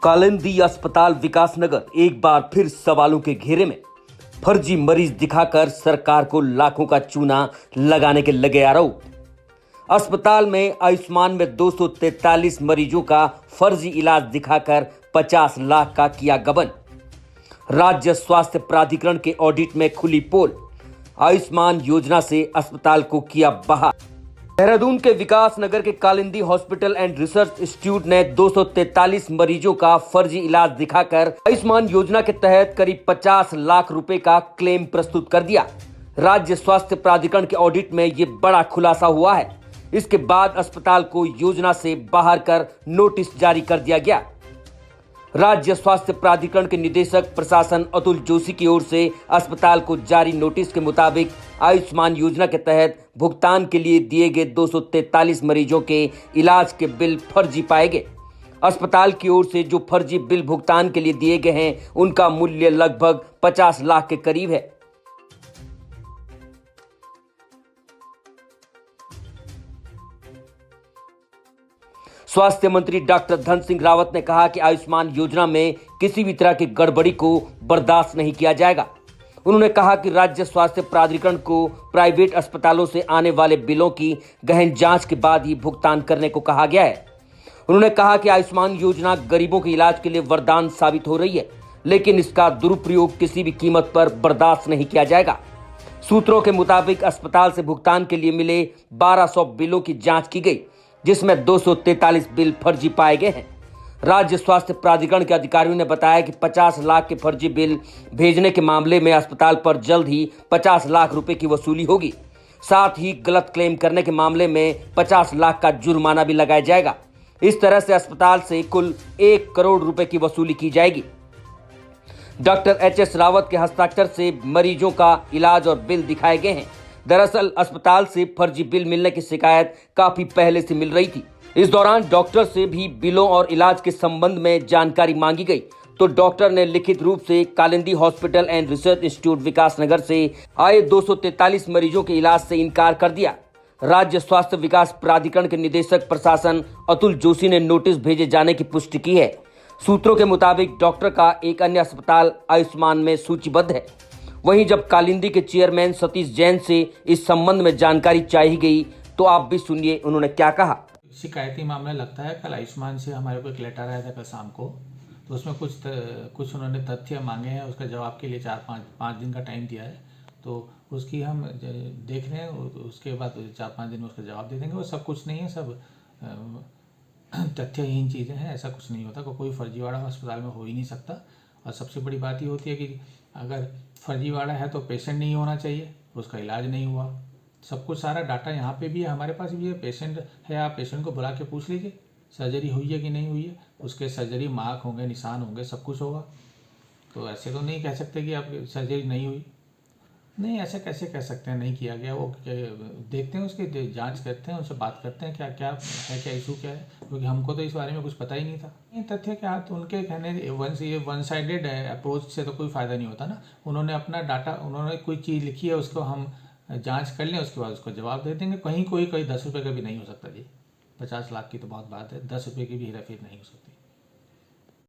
कालिंदी अस्पताल विकासनगर एक बार फिर सवालों के घेरे में। फर्जी मरीज दिखाकर सरकार को लाखों का चूना लगाने के लगे आरोप। अस्पताल में आयुष्मान में 243 मरीजों का फर्जी इलाज दिखाकर 50 लाख का किया गबन। राज्य स्वास्थ्य प्राधिकरण के ऑडिट में खुली पोल। आयुष्मान योजना से अस्पताल को किया बहाल। देहरादून के विकास नगर के Kalindi hospital and research institute ने 243 मरीजों का फर्जी इलाज दिखाकर आयुष्मान योजना के तहत करीब 50 लाख रुपए का क्लेम प्रस्तुत कर दिया। राज्य स्वास्थ्य प्राधिकरण के ऑडिट में ये बड़ा खुलासा हुआ है। इसके बाद अस्पताल को योजना से बाहर कर नोटिस जारी कर दिया गया। राज्य स्वास्थ्य प्राधिकरण के निदेशक प्रशासन अतुल जोशी की ओर से अस्पताल को जारी नोटिस के मुताबिक आयुष्मान योजना के तहत भुगतान के लिए दिए गए 243 मरीजों के इलाज के बिल फर्जी पाए गए। अस्पताल की ओर से जो फर्जी बिल भुगतान के लिए दिए गए हैं उनका मूल्य लगभग 50 लाख के करीब है। स्वास्थ्य मंत्री डॉक्टर धन सिंह रावत ने कहा कि आयुष्मान योजना में किसी भी तरह की गड़बड़ी को बर्दाश्त नहीं किया जाएगा। उन्होंने कहा कि राज्य स्वास्थ्य प्राधिकरण को प्राइवेट अस्पतालों से आने वाले बिलों की गहन जांच के बाद ही भुगतान करने को कहा गया है। उन्होंने कहा कि आयुष्मान योजना गरीबों के इलाज के लिए वरदान साबित हो रही है, लेकिन इसका दुरुपयोग किसी भी कीमत पर बर्दाश्त नहीं किया जाएगा। सूत्रों के मुताबिक अस्पताल से भुगतान के लिए मिले 1200 बिलों की जांच की गई, जिसमें 243 बिल फर्जी पाए गए हैं। राज्य स्वास्थ्य प्राधिकरण के अधिकारियों ने बताया कि 50 लाख के फर्जी बिल भेजने के मामले में अस्पताल पर जल्द ही 50 लाख रुपए की वसूली होगी। साथ ही गलत क्लेम करने के मामले में 50 लाख का जुर्माना भी लगाया जाएगा। इस तरह से अस्पताल से कुल 1 करोड़ रुपए की वसूली की जाएगी। Doctor HS. रावत के हस्ताक्षर से मरीजों का इलाज और बिल दिखाए गए हैं। दरअसल अस्पताल से फर्जी बिल मिलने की शिकायत काफी पहले से मिल रही थी। इस दौरान डॉक्टर से भी बिलों और इलाज के संबंध में जानकारी मांगी गई, तो डॉक्टर ने लिखित रूप से Kalindi hospital and research institute Vikasnagar से आए 243 मरीजों के इलाज से इनकार कर दिया। राज्य स्वास्थ्य विकास प्राधिकरण के निदेशक प्रशासन अतुल जोशी ने नोटिस भेजे जाने की पुष्टि की है। सूत्रों के मुताबिक डॉक्टर का एक अन्य अस्पताल आयुष्मान में सूचीबद्ध है। वहीं जब कालिंदी के चेयरमैन सतीश जैन से इस संबंध में जानकारी चाहिए गई तो आप भी सुनिए उन्होंने क्या कहा। शिकायती मामला लगता है। कल आयुष्मान से हमारे को एक लेटर आया था कल शाम को, तो उसमें कुछ उन्होंने तथ्य मांगे हैं। उसका जवाब के लिए 4-5 दिन का टाइम दिया है, तो उसकी हम देख रहे हैं। उसके बाद 4-5 दिन में उसका जवाब दे देंगे। वो सब कुछ नहीं है, सब तथ्यहीन चीज़ें हैं। ऐसा कुछ नहीं होता, कोई फर्जीवाड़ा अस्पताल में हो ही नहीं सकता। और सबसे बड़ी बात ये होती है कि अगर फर्जीवाड़ा है तो पेशेंट नहीं होना चाहिए, उसका इलाज नहीं हुआ। सब कुछ सारा डाटा यहाँ पे भी है, हमारे पास भी है। पेशेंट है, आप पेशेंट को बुला के पूछ लीजिए सर्जरी हुई है कि नहीं हुई है। उसके सर्जरी मार्क होंगे, निशान होंगे, सब कुछ होगा। तो ऐसे तो नहीं कह सकते कि आप सर्जरी नहीं हुई। नहीं, ऐसे कैसे कह सकते हैं नहीं किया गया। वो देखते हैं, उसकी जांच करते हैं, उनसे बात करते हैं क्या क्या है, क्या इशू क्या है, क्योंकि हमको तो इस बारे में कुछ पता ही नहीं था। ये तथ्य क्या, तो उनके कहने वन साइडेड अप्रोच से तो कोई फ़ायदा नहीं होता ना। उन्होंने अपना डाटा, उन्होंने कोई चीज़ लिखी है, उसको हम जाँच कर लें, उसके बाद उसको जवाब दे देंगे। कहीं कोई 10 रुपये का भी नहीं हो सकता जी। 50 लाख की तो बहुत बात है, 10 रुपये की भी हेराफेरी नहीं हो सकती।